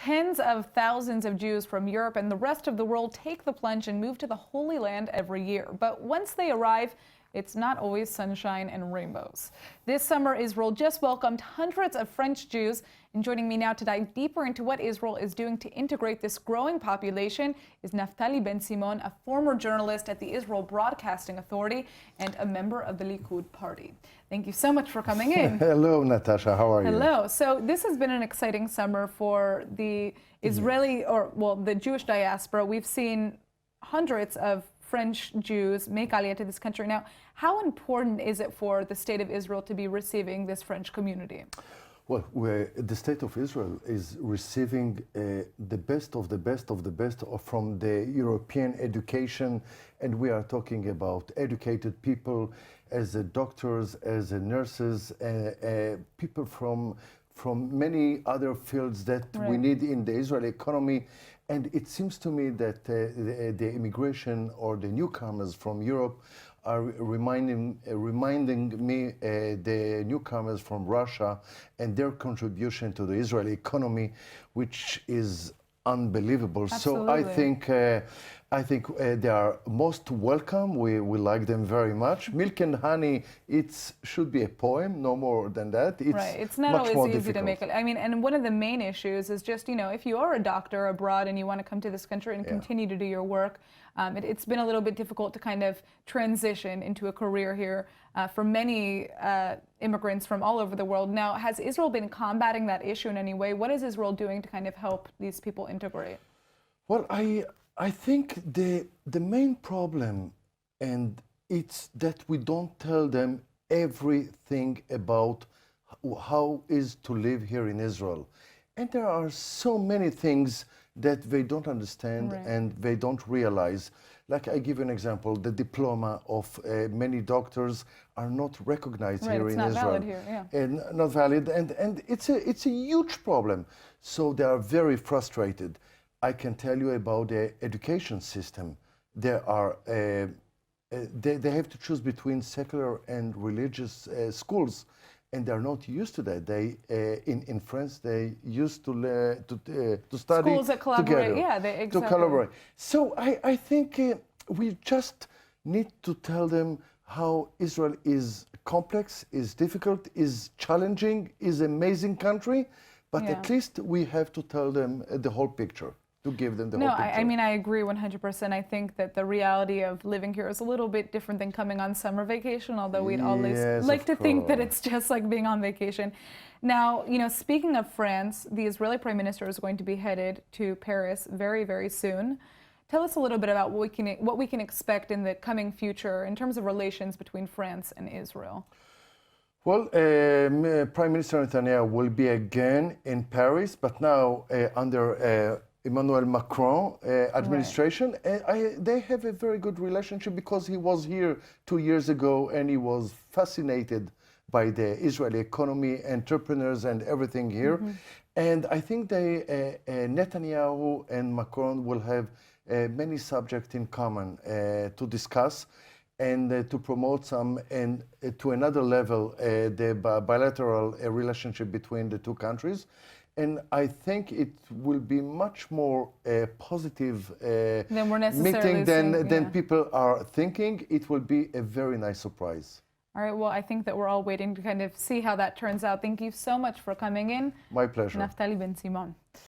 Tens of thousands of Jews from Europe and the rest of the world take the plunge and move to the Holy Land every year. But once they arrive, it's not always sunshine and rainbows. This summer, Israel just welcomed hundreds of French Jews. And joining me now to dive deeper into what Israel is doing to integrate this growing population is Naphtali Bensimon, a former journalist at the Israel Broadcasting Authority and a member of the Likud Party. Thank you so much for coming in. Hello, Natasha. How are you? Hello. So this has been an exciting summer for the Israeli, the Jewish diaspora. We've seen hundreds of French Jews make Aliyah to this country. Now, how important is it for the state of Israel to be receiving this French community? Well, the state of Israel is receiving the best of the best of the best from the European education, and we are talking about educated people as doctors, as nurses, people from many other fields that we need in the Israeli economy. And it seems to me that the immigration or the newcomers from Europe are reminding me the newcomers from Russia and their contribution to the Israeli economy, which is unbelievable. Absolutely. So I think they are most welcome. We like them very much. Milk and honey, it should be a poem, no more than that. It's not always easy to make it. I mean, and one of the main issues is just, if you are a doctor abroad and you want to come to this country and continue to do your work, it's been a little bit difficult to kind of transition into a career here for many immigrants from all over the world. Now, has Israel been combating that issue in any way? What is Israel doing to kind of help these people integrate? Well, I think the main problem, and it's that we don't tell them everything about how is to live here in Israel. And there are so many things that they don't understand and they don't realize. Like, I give you an example, the diploma of many doctors are not recognized here in Israel. It's not valid here, And not valid, and it's a huge problem. So they are very frustrated. I can tell you about the education system. There are, they have to choose between secular and religious schools, and they're not used to that. They in France they used to study schools that collaborate. together, Exactly. to collaborate. So I think we just need to tell them how Israel is complex, is difficult, is challenging, is an amazing country, but at least we have to tell them the whole picture. To give them the whole picture. I mean, I agree 100%. I think that the reality of living here is a little bit different than coming on summer vacation, although we'd always like to think that it's just like being on vacation. Now, speaking of France, the Israeli Prime Minister is going to be headed to Paris very, very soon. Tell us a little bit about what we can expect in the coming future in terms of relations between France and Israel. Well, Prime Minister Netanyahu will be again in Paris, but now under Emmanuel Macron administration. They have a very good relationship because he was here 2 years ago and he was fascinated by the Israeli economy, entrepreneurs and everything here. And I think Netanyahu and Macron will have many subjects in common to discuss and to promote some, and to another level, the bilateral relationship between the two countries. And I think it will be much more positive meeting than people are thinking. It will be a very nice surprise. All right, well, I think that we're all waiting to kind of see how that turns out. Thank you so much for coming in. My pleasure. Naphtali Bensimon.